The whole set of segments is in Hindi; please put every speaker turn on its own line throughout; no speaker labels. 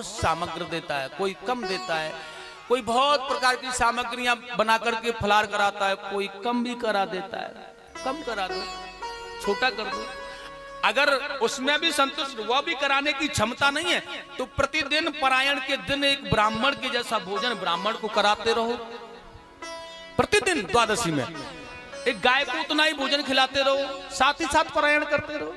सामग्री देता है, कोई कम देता है, कोई बहुत प्रकार की सामग्रियां बना करके फलार कराता है, कोई कम भी करा देता है। कम करा दो, छोटा कर दो। अगर उसमें भी संतुष्ट वह भी कराने की क्षमता नहीं है तो प्रतिदिन पारायण के दिन एक ब्राह्मण के जैसा भोजन ब्राह्मण को कराते रहो। प्रतिदिन द्वादशी में एक गाय को उतना ही भोजन खिलाते रहो, साथ ही साथ पारायण करते रहो।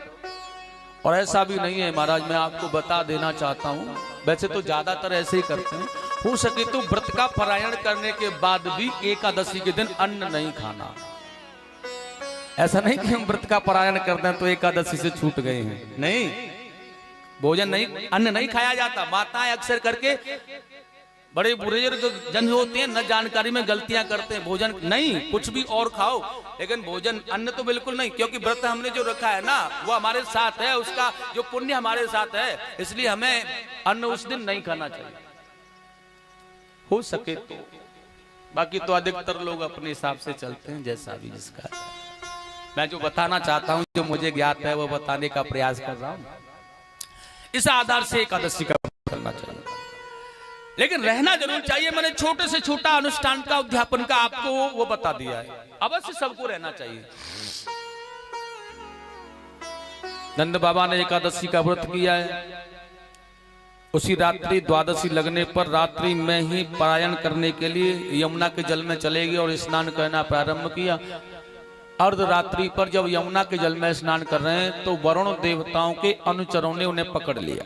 और ऐसा भी नहीं है महाराज, मैं आपको बता देना चाहता हूं, वैसे तो ज्यादातर ऐसे ही करते हैं, हो सके तो व्रत का पारायण करने के बाद भी एकादशी के दिन अन्न नहीं खाना। ऐसा नहीं कि हम व्रत का पारायण करते हैं तो एकादशी से छूट गए हैं, नहीं, भोजन नहीं, अन्न नहीं खाया जाता। माताएं अक्सर करके बड़े बुजुर्ग जन होते हैं, न जानकारी में गलतियां करते हैं, भोजन नहीं, कुछ भी और खाओ लेकिन भोजन अन्न तो बिल्कुल नहीं, क्योंकि व्रत हमने जो रखा है ना वो हमारे साथ है, उसका जो पुण्य हमारे साथ है, इसलिए हमें अन्न उस दिन नहीं खाना चाहिए हो सके तो। बाकी तो अधिकतर लोग अपने हिसाब से चलते हैं, जैसा भी जिसका। मैं जो बताना चाहता हूं, जो मुझे ज्ञात है वो बताने का प्रयास कर रहा हूं। इस आधार से एकादशी का करना चाहिए, लेकिन रहना जरूर चाहिए। मैंने छोटे से छोटा अनुष्ठान का उद्यापन का आपको वो बता दिया है, अवश्य सबको रहना चाहिए। नंद बाबा ने एकादशी का व्रत किया है, उसी रात्रि द्वादशी लगने पर रात्रि में ही पारायण करने के लिए यमुना के जल में चले गए और स्नान करना प्रारंभ किया। अर्धरात्रि पर जब यमुना के जल में स्नान कर रहे हैं तो वरुण देवताओं के अनुचरों ने उन्हें पकड़ लिया,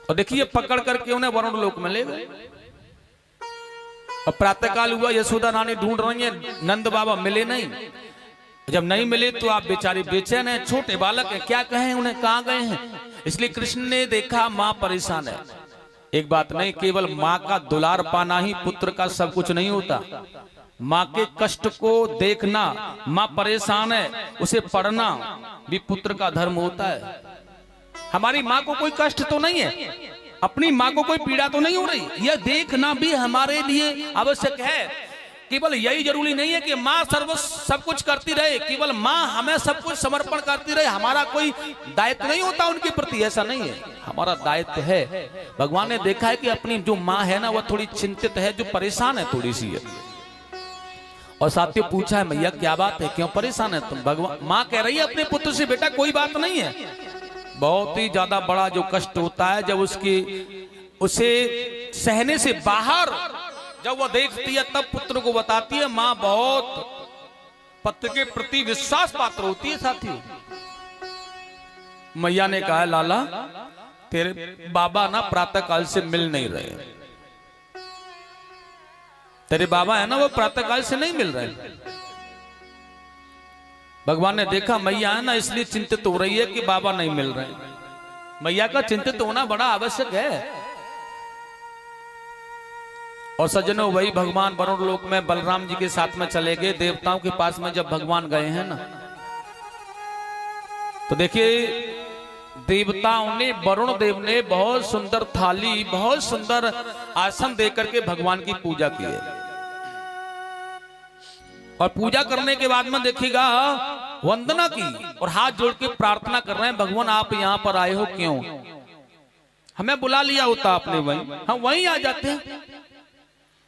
और देखिए पकड़ करके उन्हें वरुण लोक में ले गए। और प्रातःकाल हुआ, यशोदा रानी ढूंढ रही है, नंद बाबा मिले नहीं। जब नहीं मिले तो आप बेचारे बेचैन हैं, छोटे बालक हैं, क्या कहें उन्हें, कहां गए हैं। इसलिए कृष्ण ने देखा मां परेशान है। एक बात नहीं, केवल मां का दुलार पाना ही पुत्र का सब कुछ नहीं होता, मां के कष्ट को देखना, मां परेशान है उसे पढ़ना भी पुत्र का धर्म होता है। हमारी माँ को कोई कष्ट तो नहीं है, अपनी माँ को कोई पीड़ा तो नहीं हो रही, यह देखना भी हमारे लिए आवश्यक है। केवल यही जरूरी नहीं है कि माँ सब कुछ करती रहे, केवल माँ हमें सब कुछ समर्पण करती रहे, हमारा कोई दायित्व नहीं होता उनके प्रति, ऐसा नहीं है, हमारा दायित्व है। भगवान ने देखा है कि अपनी जो माँ है ना वह थोड़ी चिंतित है, जो परेशान है थोड़ी सी है। और साथियों पूछा है, मैया क्या बात है, क्यों परेशान है तुम। भगवान माँ कह रही है अपने पुत्र से, बेटा कोई बात नहीं है, बहुत ही ज्यादा बड़ा जो कष्ट होता है जब उसे सहने से बाहर जब वह देखती है तब पुत्र को बताती है। माँ बहुत पुत्र के प्रति विश्वास पात्र होती है। साथियों मैया ने कहा, लाला तेरे बाबा ना प्रातः काल से मिल नहीं रहे, तेरे बाबा है ना वो प्रातः काल से नहीं मिल रहे। भगवान ने देखा मैया है ना इसलिए चिंतित हो रही है कि बाबा नहीं मिल रहे। मैया का चिंतित होना बड़ा आवश्यक है। और सज्जनों वही भगवान वरुण लोक में बलराम जी के साथ में चले गए। देवताओं के पास में जब भगवान गए हैं ना तो देखिए देवताओं ने, वरुण देव ने बहुत सुंदर थाली, बहुत सुंदर आसन देकर के भगवान की पूजा की है। और पूजा करने के बाद में देखिएगा वंदना की और हाथ जोड़ के प्रार्थना कर रहे हैं, भगवान आप यहाँ पर आए हो क्यों, हमें बुला लिया होता आपने, वहीं हम वहीं आ जाते हैं।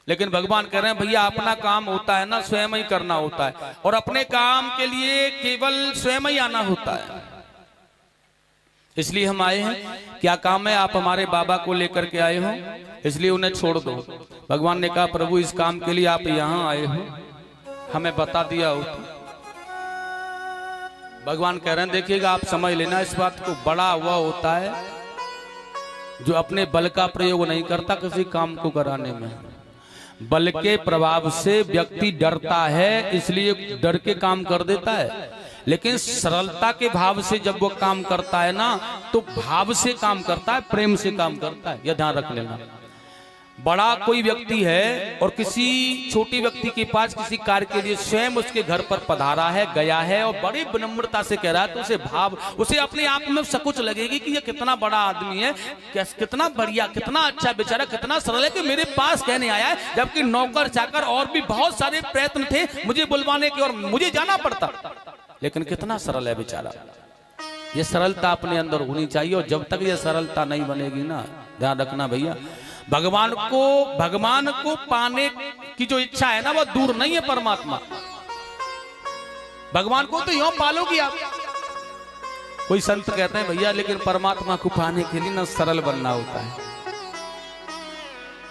लेकिन भगवान कह रहे हैं भैया अपना काम होता है ना स्वयं ही करना होता है, और अपने काम के लिए केवल स्वयं ही आना होता है, इसलिए हम आए हैं। क्या काम है, आप हमारे बाबा को लेकर के आए हो, इसलिए उन्हें छोड़ दो। भगवान ने कहा प्रभु इस काम के लिए आप यहाँ आए हो, हमें बता दिया हो। भगवान कह रहे हैं देखिएगा आप समझ लेना इस बात को, बड़ा वह होता है जो अपने बल का प्रयोग नहीं करता किसी काम को कराने में। बल के प्रभाव से व्यक्ति डरता है, इसलिए डर के काम कर देता है, लेकिन सरलता के भाव से जब वो काम करता है ना तो भाव से काम करता है, प्रेम से काम करता है, यह ध्यान रख लेना। बड़ा कोई व्यक्ति है और किसी छोटी व्यक्ति के पास किसी कार्य के लिए स्वयं उसके घर पर पधारा है, गया है और बड़ी विनम्रता से कह रहा है, तो उसे भाव, उसे अपने आप में सकुच लगेगी कि ये कितना बड़ा आदमी है, कितना बढ़िया, कितना अच्छा बेचारा, कितना सरल है कि मेरे पास कहने आया है, जबकि नौकर चाकर और भी बहुत सारे प्रयत्न थे मुझे बुलवाने के और मुझे जाना पड़ता, लेकिन कितना सरल है बेचारा। ये सरलता अपने अंदर होनी चाहिए। और जब तक ये सरलता नहीं बनेगी ना, ध्यान रखना भैया, भगवान को पाने की जो इच्छा है ना, वो दूर नहीं है। परमात्मा भगवान को तो यूं पालोगी आप। कोई संत कहते हैं भैया लेकिन परमात्मा को पाने के लिए ना सरल बनना होता है,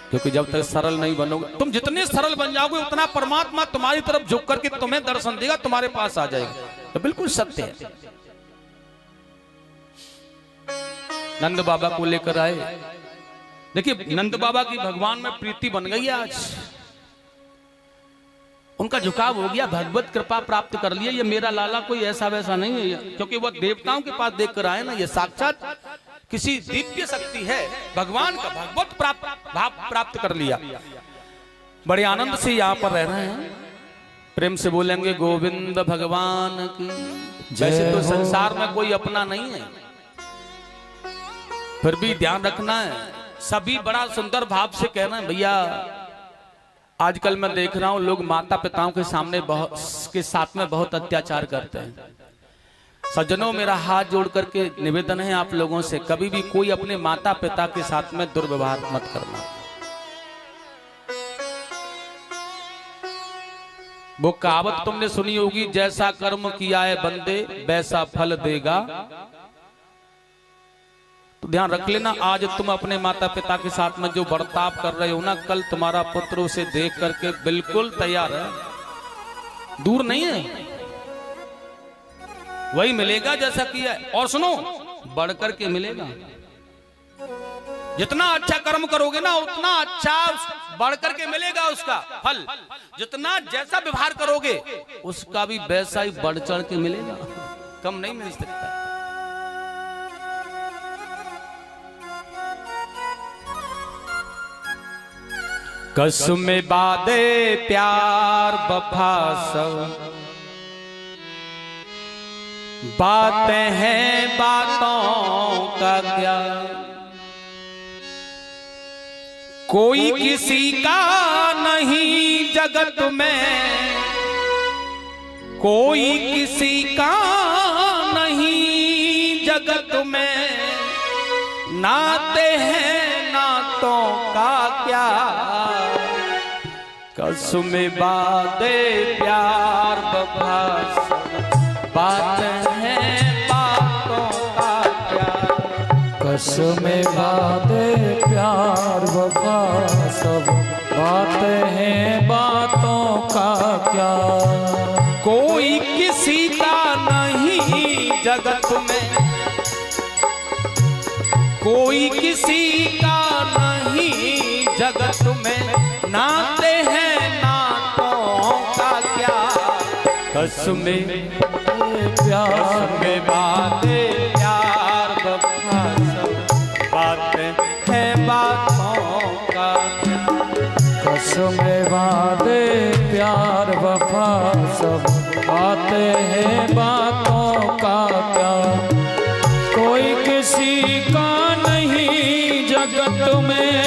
क्योंकि जब तक सरल नहीं बनोगे, तुम जितने सरल बन जाओगे उतना परमात्मा तुम्हारी तरफ झुक करके तुम्हें दर्शन देगा, तुम्हारे पास आ जाएगा। तो बिल्कुल सत्य है। नंद बाबा को लेकर आए, देखिए नंद बाबा की भगवान में प्रीति बन गई है आज, उनका झुकाव हो गया, भगवत कृपा प्राप्त कर लिया। ये मेरा लाला कोई ऐसा वैसा नहीं है, क्योंकि वो देवताओं के पास देख कर आए ना, ये साक्षात किसी दिव्य शक्ति है, भगवान का भगवत भाव प्राप्त कर लिया। बड़े आनंद से यहाँ पर रह रहे हैं, प्रेम से बोलेंगे गोविंद भगवान की। वैसे तो संसार में कोई अपना नहीं है, फिर भी ध्यान रखना है, सभी बड़ा सुंदर भाव से कह रहे हैं भैया। आजकल मैं देख रहा हूं लोग माता पिताओं के सामने के साथ में बहुत अत्याचार करते हैं। सज्जनों, मेरा हाथ जोड़ करके निवेदन है आप लोगों से, कभी भी कोई अपने माता पिता के साथ में दुर्व्यवहार मत करना। वो कहावत तुमने सुनी होगी, जैसा कर्म किया है बंदे वैसा फल देगा। तो ध्यान रख लेना, आज तुम अपने माता पिता के साथ में जो बर्ताव कर रहे हो ना, कल तुम्हारा पुत्र उसे देख करके बिल्कुल तैयार है, दूर नहीं है, वही मिलेगा जैसा किया है। और सुनो, बढ़ करके मिलेगा। जितना अच्छा कर्म करोगे ना उतना अच्छा बढ़ करके मिलेगा उसका फल। जितना जैसा व्यवहार करोगे उसका भी वैसा ही बढ़ चढ़ के मिलेगा, कम नहीं मिल सकता। कसम बादे प्यार वफा सब बातें हैं बातों का क्या, कोई किसी का नहीं जगत में, कोई किसी का नहीं जगत में, नाते हैं नातों का क्या, कसम बादे प्यार वफा बात है बातों का क्या,
कसम बादे प्यार वफा सब बात है बातों का क्या,
कोई किसी का नहीं जगत में, कोई किसी का नहीं जगत में, नाते हैं नातों का क्या, कसम प्यार में बातें प्यार वफा सब बातें हैं बातों का क्या,
कसम बादे प्यार वफा सब बातें हैं बातों का क्या, कोई किसी का नहीं जगत में,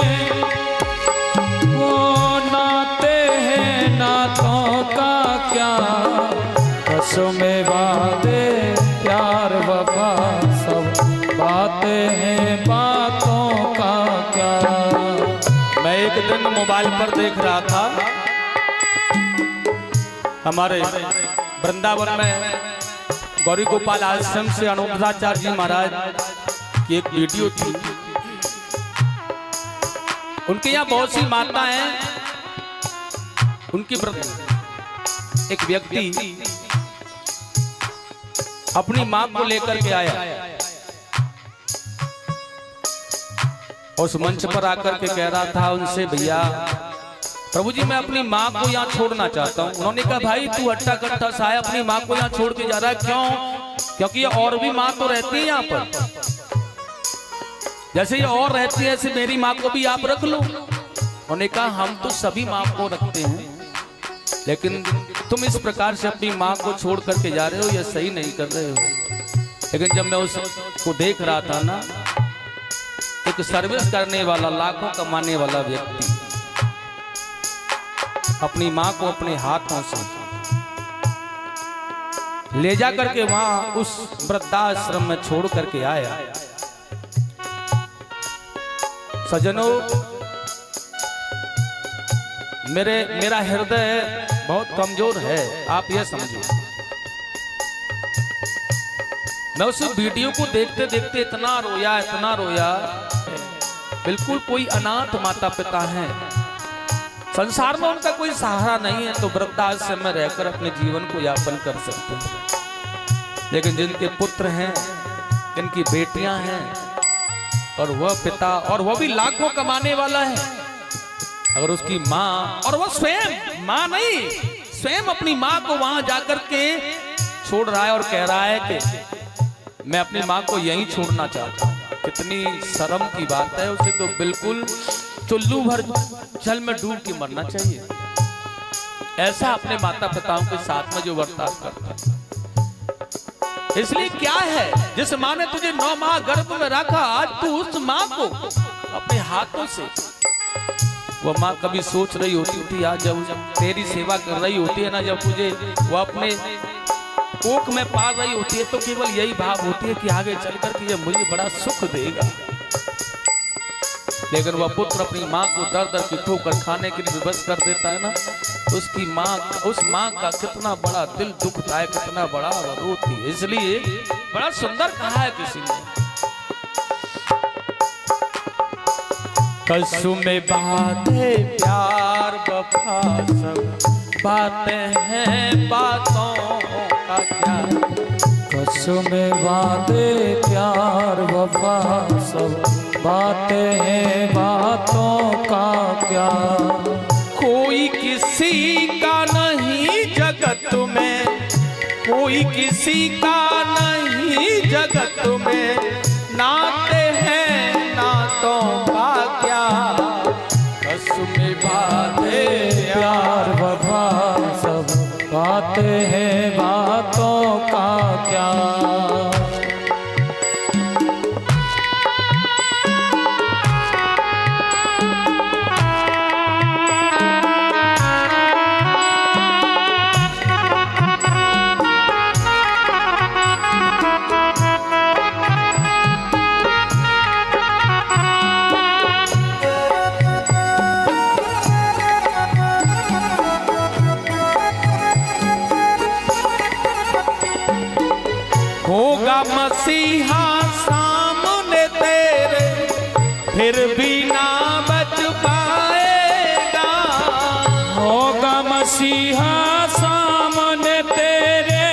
वो नाते हैं नातों का क्या, कसम बादे प्यार वफा सब बातें हैं बातों का क्या।
मैं एक दिन मोबाइल पर देख रहा था, हमारे वृंदावन में गौरी गोपाल आश्रम से अनुपधाचार्य जी महाराज की एक वीडियो थी। उनके यहाँ बहुत सी माताएं हैं, उनकी एक व्यक्ति अपनी मां को लेकर के आया, उस मंच पर आकर के कह रहा था उनसे, भैया प्रभु जी मैं अपनी माँ को यहाँ छोड़ना चाहता हूँ। उन्होंने कहा भाई तू अट्टा कट्टा सा है, अपनी माँ को यहाँ छोड़ के जा रहा है, क्यों? क्योंकि ये और भी माँ तो रहती है यहाँ पर, जैसे ये और रहती है ऐसे मेरी माँ को भी आप रख लो। उन्होंने कहा हम तो सभी माँ को रखते हैं, लेकिन तुम इस प्रकार से अपनी माँ को छोड़ करके जा रहे हो, ये सही नहीं कर रहे हो। लेकिन जब मैं उसको देख रहा था ना, एक सर्विस करने वाला, लाखों कमाने वाला व्यक्ति अपनी मां को अपने हाथों से ले जा करके वहां उस वृद्धाश्रम में छोड़ करके आया। सज्जनों, मेरा हृदय बहुत कमजोर है, आप यह समझिए। मैं उस वीडियो को देखते देखते इतना रोया, बिल्कुल कोई अनाथ माता पिता हैं, संसार में उनका कोई सहारा नहीं है, तो वृद्धाश्रम में रहकर अपने जीवन को यापन कर सकते हैं। लेकिन जिनके पुत्र हैं, जिनकी बेटियां हैं, और वह पिता, और वह भी लाखों कमाने वाला है, अगर उसकी माँ, और वह स्वयं माँ नहीं, स्वयं अपनी माँ को वहां जाकर के छोड़ रहा है और कह रहा है कि मैं अपनी माँ को यहीं छोड़ना चाहता हूँ। कितनी शर्म की बात है। उसे तो बिल्कुल चुल्लू भर जल में डूब के मरना चाहिए। ऐसा अपने माता पिताओं के साथ में जो बर्ताव करता है। इसलिए क्या है, जिस माँ ने तुझे 9 माह गर्भ में रखा, आज तू उस माँ को अपने हाथों से, वो माँ कभी सोच रही होती थी, आज जब तेरी सेवा कर रही होती है ना, जब तुझे वो अपने कोख में पाल रही होती है, तो केवल यही भाव होती है कि आगे चलकर के ये मुझे बड़ा सुख देगा। लेकिन वह पुत्र अपनी माँ को दर दर की ठोकर खाने के लिए विवश कर देता है ना, उसकी माँ, उस माँ का कितना बड़ा दिल दुखता है, कितना बड़ा वह रोती है। इसलिए बड़ा सुंदर कहा है किसी ने, कसम बातें प्यार वफा सब बातें हैं, बातों का क्या।
कसम वादे प्यार वफा सब बातें हैं, बातों का क्या।
कोई किसी का नहीं जगत में, कोई किसी का नहीं जगत में, नाते हैं नातों का क्या।
कसम वादे प्यार वफा सब बातें हैं, बातों का क्या।
होगा मसीहा सामने तेरे, फिर भी ना बच पाएगा।
होगा मसीहा सामने तेरे,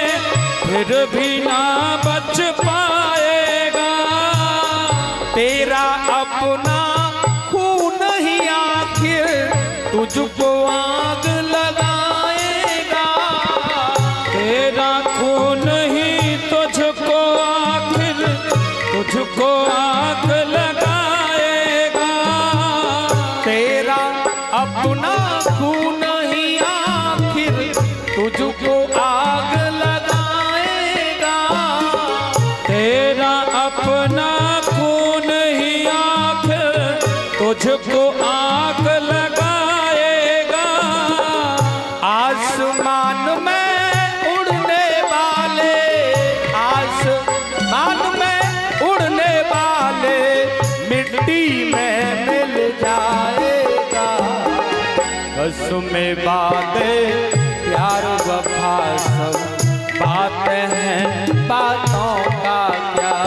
फिर भी ना बच पाएगा।
तेरा अपना खून ही आखिर तुझको आग लगाएगा।
तेरा खून ही तुझको आखिर, तुझको आग लगाएगा।
तेरा अपना खून ही आखिर तुझको आग लगाएगा।
तेरा अपना खून ही आखिर तुझको आग लगाएगा।
आसमान में उड़ने वाले, आसमान में उड़ने वाले, मिट्टी में मिल जाएगा। कसम बातें प्यार वफा सब बातें हैं, बातों का क्या।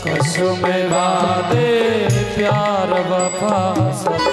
कसम वादे प्यार वफा सब।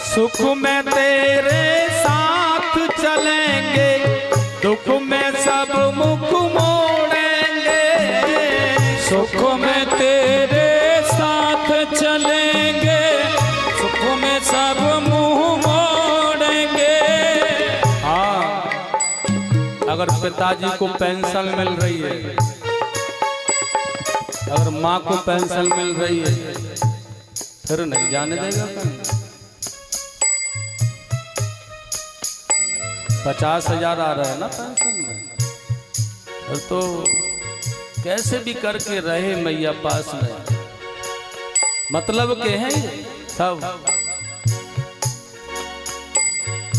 सुख में तेरे साथ चलेंगे, दुख में सब मुख मोड़ेंगे।
सुख में तेरे साथ चलेंगे, सुख में सब मुंह मोड़ेंगे।
हाँ, अगर पिताजी को पेंशन मिल रही है अगर माँ को पेंशन मिल रही है फिर नहीं जाने देगा कहीं। 50,000 आ रहा है ना पेंशन में, फिर तो कैसे भी करके रहे मैया पास में। मतलब के हैं ये सब,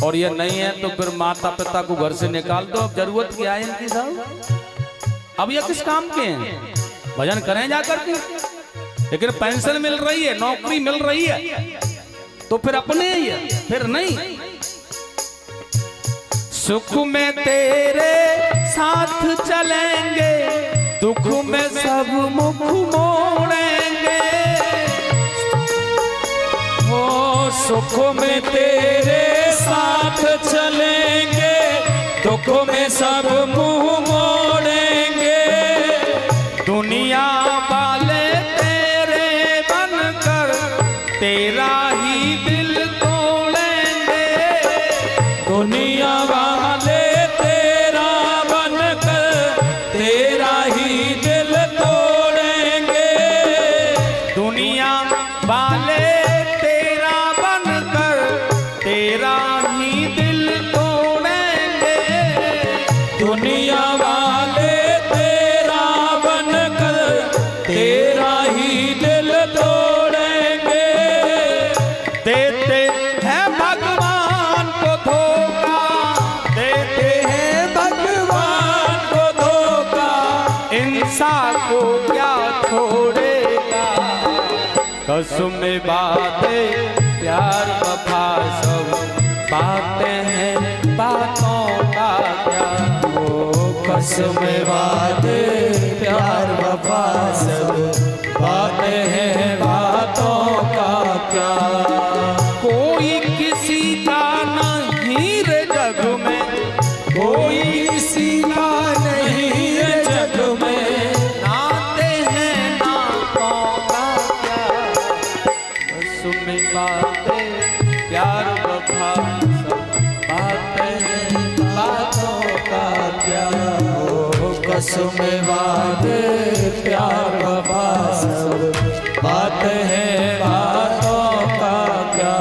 और ये नहीं है तो फिर माता पिता को घर से निकाल दो। अब जरूरत क्या है इनकी साहब? अब ये किस काम के हैं? भजन करें जाकर के, लेकिन पेंशन मिल रही है, नौकरी मिल रही है, तो फिर अपने ही है, फिर नहीं। सुख में तेरे साथ चलेंगे, दुख में सब मुख मोड़ेंगे।
ओ सुख में तेरे साथ चलेंगे, दुख में सब मुंह मोड़ेंगे।
दुनिया वाले तेरे बनकर तेरा ही दिल तोड़ेंगे।
दुनिया वाले तेरा बनकर तेरा ही दिल तोड़ेंगे।
दुनिया वाले तेरा बनकर तेरा ही दिल तोड़ेंगे।
दुनिया वाले तेरा बनकर तेरा ही दिल तोड़ेंगे।
देते हैं भगवान को धोखा, देते हैं भगवान को धोखा, इंसान को क्या छोड़ेगा। कसम बातें प्यार वफा सब बातें हैं बातों का क्या।
कसम बातें प्यार वफा सब बातें हैं बातों का क्या।
कोई किसी का नहीं रे जग में,
कोई किसी का नहीं है जग में।
नाते हैं नातों का क्या। कसम बातें प्यार वफा सब बातें हैं बातों का क्या।
कसम बातें प्यार वफा सब बातें हैं बातों का क्या।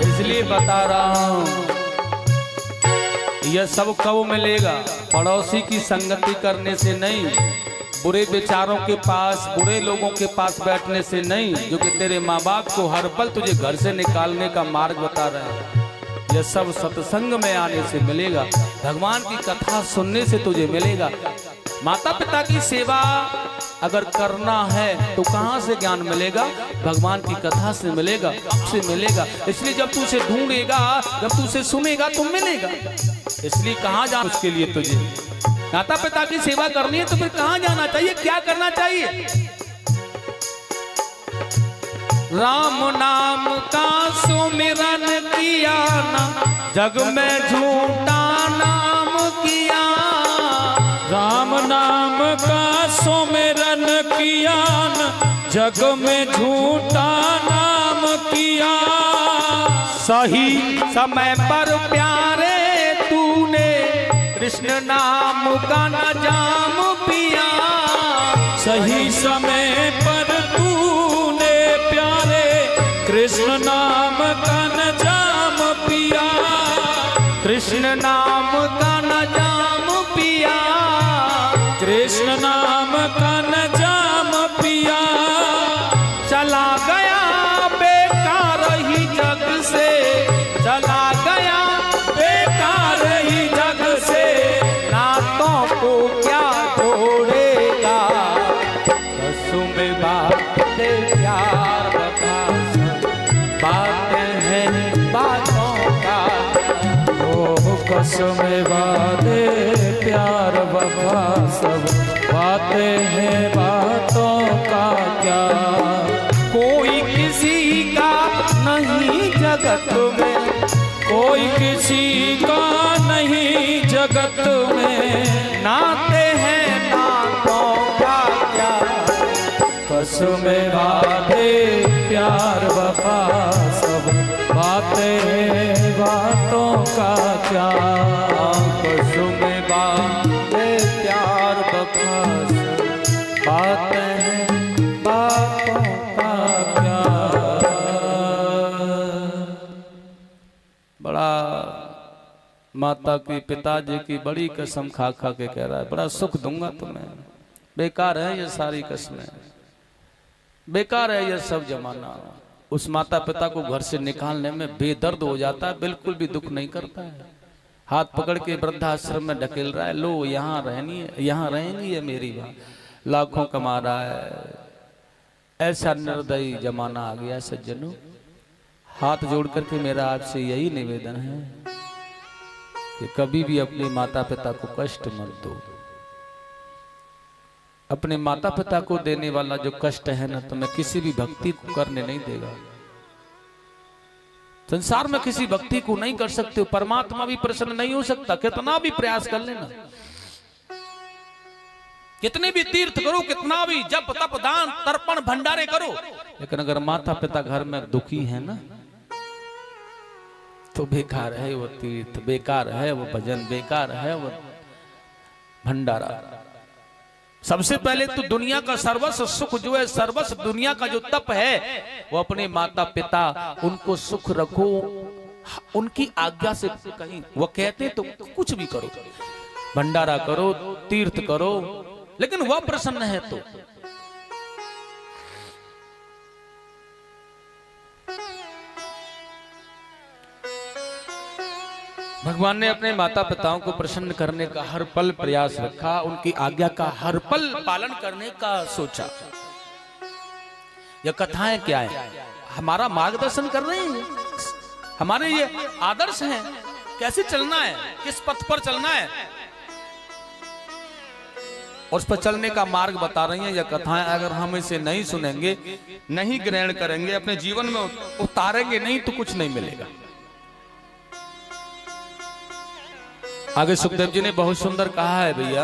इसलिए बता रहा हूं, यह सब कब मिलेगा? पड़ोसी की संगति करने से नहीं, बुरे विचारों के पास, बुरे लोगों के पास बैठने से नहीं, जो कि तेरे माँ बाप को हर पल तुझे घर से निकालने का मार्ग बता रहे हैं। यह सब सत्संग में आने से मिलेगा, भगवान की कथा सुनने से तुझे मिलेगा। माता पिता की सेवा अगर करना है तो कहाँ से ज्ञान मिलेगा? भगवान की कथा से मिलेगा, से मिलेगा। इसलिए जब तू उसे ढूंढेगा, जब तू उसे सुनेगा तो मिलेगा। इसलिए कहाँ जाना उसके लिए तुझे? माता पिता की सेवा करनी है तो फिर कहाँ जाना चाहिए, क्या करना चाहिए? राम नाम का सुमिरन किया ना, जग में झूठा नाम किया।
राम नाम का सुमिरन किया न, जग में झूठा नाम किया।
सही समय पर प्यारे तूने कृष्ण नाम का न जाम पिया।
सही समय पर तूने प्यारे कृष्ण नाम का न जाम पिया।
कृष्ण नाम का न जाम पिया।
कृष्ण नाम का न जाम पिया।
चला गया बेकार ही जग से, चला गया बेकार ही जग से, नातों को क्या छोड़ेगा। कसम बातें प्यार वफा सब बातें हैं बातों का।
कसम बातें प्यार वफा सब बातें हैं बातों का क्या।
कोई किसी का
जगत में, कोई किसी का नहीं जगत में।
नाते हैं नातों का क्या,
कसमें वादे प्यार वफा सब, बातें बातों का क्या।
कसमें वादे प्यार वफा सब, बातें हैं बातों का क्या। बड़ा माता की पिताजी की बड़ी कसम खा खा के कह रहा है, बड़ा सुख दूंगा तुम्हें। बेकार है ये सारी कसमें, बेकार है ये सब जमाना। उस माता पिता को घर से निकालने में बेदर्द हो जाता है, बिल्कुल भी दुख नहीं करता है। हाथ पकड़ के वृद्धाश्रम में ढकेल रहा है, लो यहाँ रहनी है, यहाँ रहेंगी है मेरी माँ, लाखों कमा रहा है। ऐसा निर्दयी जमाना आ गया सज्जनों। हाथ जोड़ करके मेरा आपसे यही निवेदन है कि कभी भी अपने माता पिता को कष्ट मत दो। अपने माता पिता को देने वाला जो कष्ट है ना, तुम्हें किसी भी भक्ति को करने नहीं देगा। संसार में किसी भक्ति को नहीं कर सकते हो, परमात्मा भी प्रसन्न नहीं हो सकता, कितना भी प्रयास कर लेना, कितने भी तीर्थ करो, कितना भी जप तप दान तर्पण भंडारे करो, लेकिन अगर माता पिता घर में दुखी है ना, तो बेकार है वो तीर्थ, बेकार है वो भजन, बेकार है वो भंडारा। सबसे पहले तो दुनिया का सर्वस्व सुख जो है, सर्वस्व दुनिया का जो तप है, वो अपने माता पिता, उनको सुख रखो, उनकी आज्ञा से कहीं वो कहते तो कुछ भी करो, भंडारा करो, तीर्थ करो, लेकिन वह प्रसन्न है तो। भगवान ने अपने माता पिताओं को प्रसन्न करने का हर पल प्रयास रखा, उनकी आज्ञा का हर पल पालन करने का सोचा। यह कथाएं क्या है? हमारा मार्गदर्शन कर रही हैं, हमारे ये आदर्श हैं, कैसे चलना है, किस पथ पर चलना है, और उस पर चलने का मार्ग बता रही हैं यह कथाएं। अगर हम इसे नहीं सुनेंगे, नहीं ग्रहण करेंगे, अपने जीवन में उतारेंगे नहीं, तो कुछ नहीं मिलेगा। आगे सुखदेव जी ने बहुत सुंदर कहा है भैया,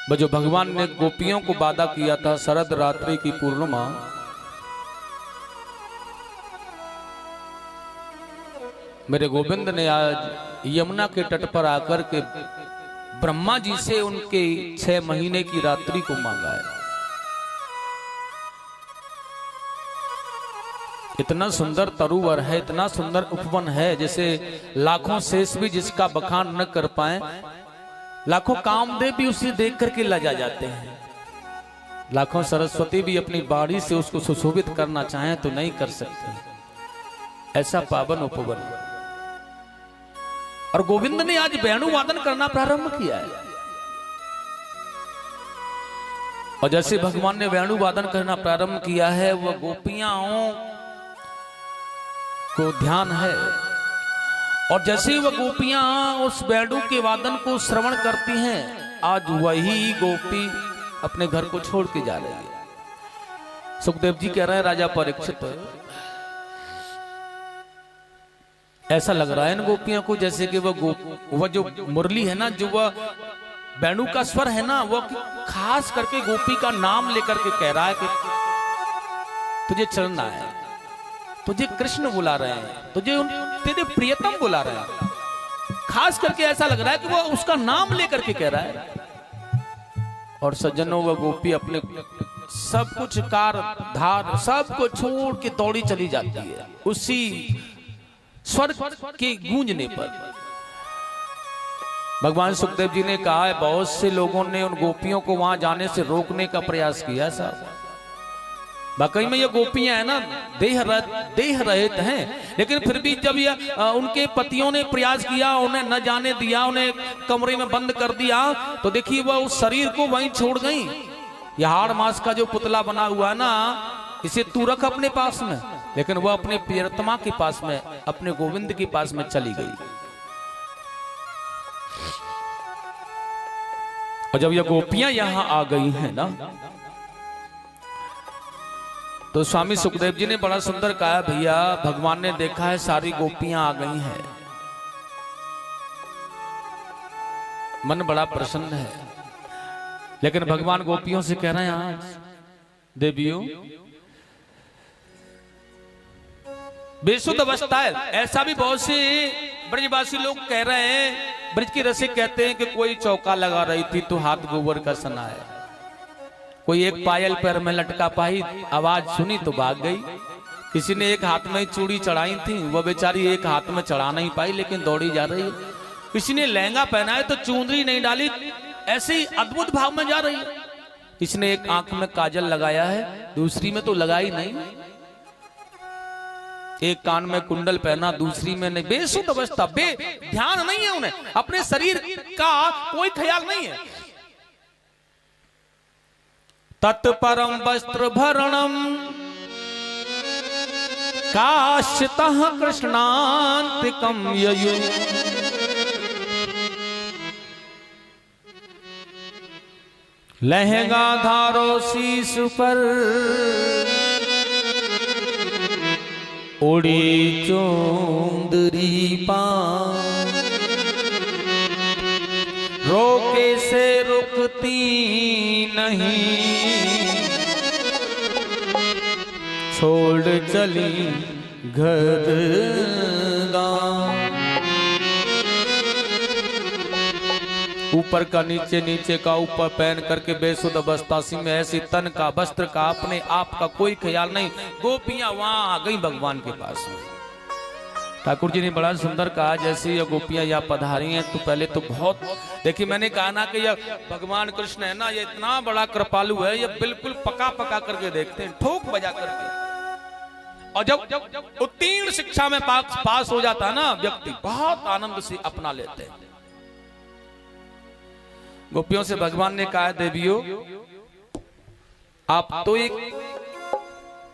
वो जो भगवान ने गोपियों को वादा किया था शरद रात्रि की पूर्णिमा, मेरे गोविंद ने आज यमुना के तट पर आकर के ब्रह्मा जी से उनके 6 महीने की रात्रि को मांगा है। इतना सुंदर तरुवर है, इतना सुंदर उपवन है, जैसे लाखों शेष भी जिसका बखान न कर पाए, लाखों कामदेव भी उसे देख करके लजा जाते हैं, लाखों सरस्वती भी अपनी बाड़ी से उसको सुशोभित करना चाहें तो नहीं कर सकते। ऐसा पावन उपवन। और गोविंद ने आज वेणु वादन करना प्रारंभ किया है, और जैसे भगवान ने वेणु वादन करना प्रारंभ किया है, वह गोपियां को ध्यान है, और जैसे वह गोपियां उस वेणु के वादन को श्रवण करती हैं, आज वही गोपी अपने घर को छोड़ के जा रही है। सुखदेव जी कह रहे हैं राजा परीक्षित, ऐसा लग रहा है इन गोपियों को जैसे कि वह जो मुरली है ना, जो वह वेणु का स्वर है ना, वह खास करके गोपी का नाम लेकर के कह रहा है कि तुझे चलना है, तुझे कृष्ण बुला रहे हैं, तुझे तेरे प्रियतम बुला रहे हैं। खास करके ऐसा लग रहा है कि वो उसका नाम लेकर के कह रहा है। और सज्जनों, वह गोपी अपने सब कुछ कार धार सब को छोड़ के दौड़ी चली जाती है उसी स्वर के गूंजने पर। भगवान सुखदेव जी ने कहा है, बहुत से लोगों ने उन गोपियों को वहां जाने से रोकने का प्रयास किया साहब। वाकई में ये गोपियां है ना, देह रहित हैं, लेकिन फिर भी जब ये उनके पतियों ने प्रयास किया, उन्हें न जाने दिया, उन्हें कमरे में बंद कर दिया, तो देखिए वह उस शरीर को वहीं छोड़ गई। यह हाड़ मांस का जो पुतला बना हुआ है ना, इसे तू रख अपने पास में, लेकिन वह अपने प्रियतमा के पास में, अपने गोविंद के पास में चली गई। और जब ये गोपियां यहां आ गई हैं ना, तो स्वामी सुखदेव जी ने बड़ा सुंदर कहा, भैया भगवान ने देखा है सारी गोपियां आ गई हैं, मन बड़ा प्रसन्न है। लेकिन भगवान गोपियों से कह रहे हैं, आज देवियों बेसुध अवस्था है। ऐसा भी बहुत से ब्रजवासी लोग कह रहे हैं, ब्रज के रसिक कहते हैं कि कोई चौका लगा रही थी तो हाथ गोबर का सना है, कोई एक पायल पैर में लटका पाई, आवाज सुनी तो भाग गई। किसी ने एक हाथ में चूड़ी चढ़ाई थी, वह बेचारी एक हाथ में चढ़ा नहीं पाई लेकिन दौड़ी जा रही है। किसी ने लहंगा पहना है तो चुंदरी नहीं डाली, ऐसे ही अद्भुत भाव में जा रही है। किसी ने एक आंख में काजल लगाया है, दूसरी में तो लगाई नहीं। एक कान में कुंडल पहना, दूसरी में नहीं। बेसुध अवस्था, ध्यान नहीं है उन्हें, अपने शरीर का कोई ख्याल नहीं है। तत्परम वस्त्र भरणम काश्यतः कृष्णांतिकम ययु। लहंगा धारो शीश पर उड़ी चुंदरी पान। रोके से रुकती नहीं, छोड़ चली घर गाँव। ऊपर का नीचे, नीचे का ऊपर पहन करके बेसुध अवस्था में ऐसी तन का वस्त्र का अपने आप का कोई ख्याल नहीं। गोपियां वहां आ गई भगवान के पास में। ठाकुर जी ने बड़ा सुंदर कहा, जैसे ये गोपियां यहाँ पधारी हैं तो पहले तो बहुत देखिए, मैंने कहा ना कि ये भगवान कृष्ण है ना, ये इतना बड़ा कृपालु है, ये बिल्कुल पका पका करके देखते हैं, ठोक बजा करके। और जब उत्तीर्ण शिक्षा में पास हो जाता है ना व्यक्ति, बहुत आनंद से अपना लेते हैं। गोपियों से भगवान ने कहा, देवियों आप तो एक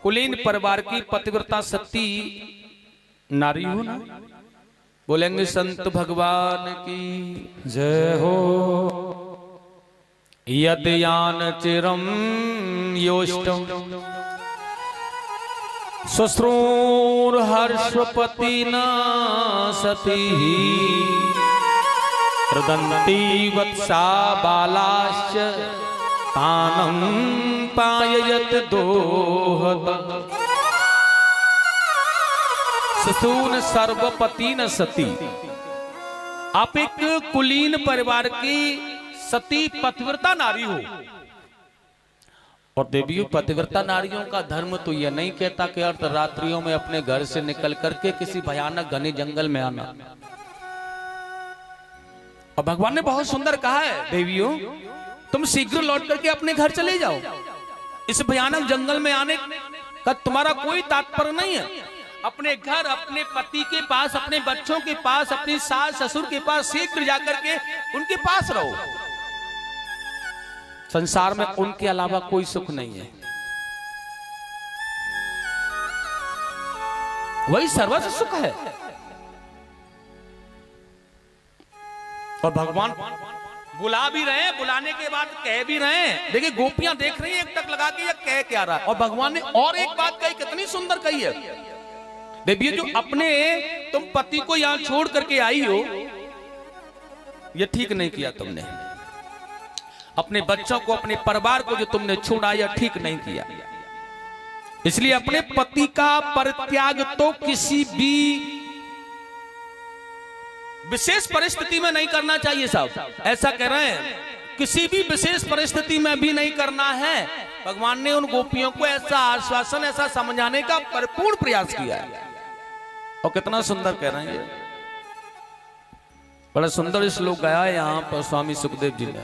कुलीन परिवार की पतिव्रता सती नारी हो ना। बोलेंगे संत भगवान की
जय हो।
यदयान चिरम योष्टम श्वश्रूर हर्षपति न सती। रुदन्ती वत्सा बालाश्च तानं पाययत दोहत। ससून सर्वपति न सती। आप एक कुलीन परिवार की सती पतिव्रता नारी हो। और देवियों, पतिव्रता नारियों का धर्म तो यह नहीं कहता कि अर्धरात्रियों में अपने घर से निकल करके किसी भयानक घने जंगल में आना। और भगवान ने बहुत सुंदर कहा है, देवियों तुम शीघ्र लौट करके अपने घर चले जाओ। इस भयानक जंगल में आने का तुम्हारा कोई तात्पर्य नहीं है। अपने घर, अपने पति के पास, अपने बच्चों के पास, अपनी सास ससुर के पास शीघ्र जाकर के उनके पास रहो। संसार में उनके अलावा कोई सुख नहीं है, वही सर्वस्व सुख है। और भगवान बुला भी रहे हैं, बुलाने के बाद कह भी रहे हैं। देखिए गोपियां देख रही हैं एक टक लगा के ये कह क्या रहा है। और भगवान ने और एक बात कही, कितनी सुंदर कही है। देखिए जो अपने तुम पति को यहां छोड़ करके आई हो, ये ठीक नहीं किया तुमने। अपने बच्चों को, अपने परिवार को जो तुमने छोड़ा, यह ठीक नहीं किया। इसलिए अपने पति का परित्याग तो किसी भी विशेष परिस्थिति में नहीं करना चाहिए साहब। ऐसा कह रहे हैं, किसी भी विशेष परिस्थिति में भी नहीं करना है। भगवान ने उन गोपियों को ऐसा आश्वासन, ऐसा समझाने का भरपूर प्रयास किया है। और कितना सुंदर कह रहे हैं, बड़ा सुंदर श्लोक गाया है यहाँ पर स्वामी सुखदेव जी ने।